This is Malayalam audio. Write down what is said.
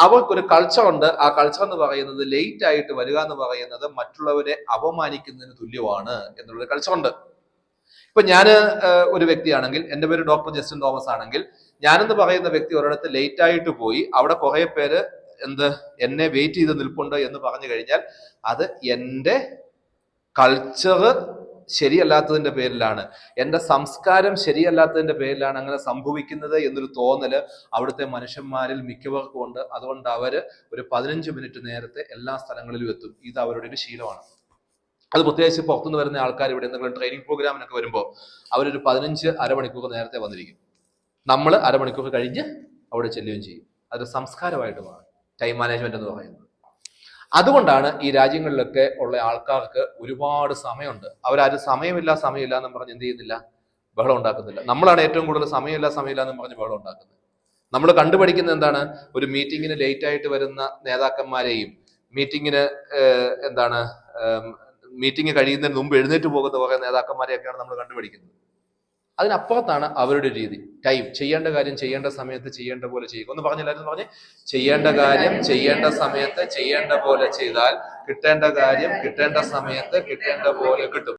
അവർക്കൊരു കൾച്ചർ ഉണ്ട്. ആ കൾച്ചർ എന്ന് പറയുന്നത് ലേറ്റ് ആയിട്ട് വരിക എന്ന് പറയുന്നത് മറ്റുള്ളവരെ അപമാനിക്കുന്നതിന് തുല്യമാണ് എന്നുള്ളൊരു കൾച്ചർ ഉണ്ട്. ഇപ്പൊ ഞാൻ ഒരു വ്യക്തിയാണെങ്കിൽ, എന്റെ പേര് ഡോക്ടർ ജസ്റ്റിൻ തോമസ് ആണെങ്കിൽ, ഞാനെന്ന് പറയുന്ന വ്യക്തി ഒരിടത്ത് ലേറ്റ് ആയിട്ട് പോയി, അവിടെ കുറെ പേര് എന്നെ വെയിറ്റ് ചെയ്ത് നിൽപ്പുണ്ട് എന്ന് പറഞ്ഞു കഴിഞ്ഞാൽ അത് എന്റെ കൾച്ചർ ശരിയല്ലാത്തതിന്റെ പേരിലാണ്, എന്റെ സംസ്കാരം ശരിയല്ലാത്തതിന്റെ പേരിലാണ് അങ്ങനെ സംഭവിക്കുന്നത് എന്നൊരു തോന്നല് അവിടുത്തെ മനുഷ്യന്മാരിൽ മിക്കവർക്കും ഉണ്ട്. അതുകൊണ്ട് അവര് ഒരു 15 മിനിറ്റ് നേരത്തെ എല്ലാ സ്ഥലങ്ങളിലും എത്തും. ഇത് അവരുടെ ഒരു ശീലമാണ്. അത് പ്രത്യേകിച്ച് പുറത്തുനിന്ന് വരുന്ന ആൾക്കാർ ഇവിടെ എന്തെങ്കിലും ട്രെയിനിങ് പ്രോഗ്രാമിനൊക്കെ വരുമ്പോൾ അവരൊരു 15 അരമണിക്കൂർ നേരത്തെ വന്നിരിക്കും. നമ്മൾ അരമണിക്കൂർ കഴിഞ്ഞ് അവിടെ ചെല്ലുകയും ചെയ്യും. അതൊരു സംസ്കാരമായിട്ട് മാറും ടൈം മാനേജ്മെന്റ് എന്ന് പറയുന്നത്. അതുകൊണ്ടാണ് ഈ രാജ്യങ്ങളിലൊക്കെ ഉള്ള ആൾക്കാർക്ക് ഒരുപാട് സമയമുണ്ട്. അവരാരും സമയമില്ല എന്ന് പറഞ്ഞ് എന്ത് ചെയ്യുന്നില്ല, ബഹളം ഉണ്ടാക്കുന്നില്ല. നമ്മളാണ് ഏറ്റവും കൂടുതൽ സമയമില്ല എന്ന് പറഞ്ഞ് ബഹളം ഉണ്ടാക്കുന്നത്. നമ്മൾ കണ്ടുപഠിക്കുന്നത് എന്താണ്? ഒരു മീറ്റിങ്ങിന് ലേറ്റ് ആയിട്ട് വരുന്ന നേതാക്കന്മാരെയും മീറ്റിംഗ് കഴിയുന്നതിന് മുമ്പ് എഴുന്നേറ്റ് പോകുന്ന കുറെ നേതാക്കന്മാരെയൊക്കെയാണ് നമ്മൾ കണ്ടുപിടിക്കുന്നത്. അതിനപ്പുറത്താണ് അവരുടെ രീതി. ടൈം, ചെയ്യേണ്ട കാര്യം ചെയ്യേണ്ട സമയത്ത് ചെയ്യേണ്ട പോലെ ചെയ്യുക. ഒന്ന് പറഞ്ഞില്ലായിരുന്നു പറഞ്ഞ്, ചെയ്യേണ്ട കാര്യം ചെയ്യേണ്ട സമയത്ത് ചെയ്യേണ്ട പോലെ ചെയ്താൽ കിട്ടേണ്ട കാര്യം കിട്ടേണ്ട സമയത്ത് കിട്ടേണ്ട പോലെ കിട്ടും.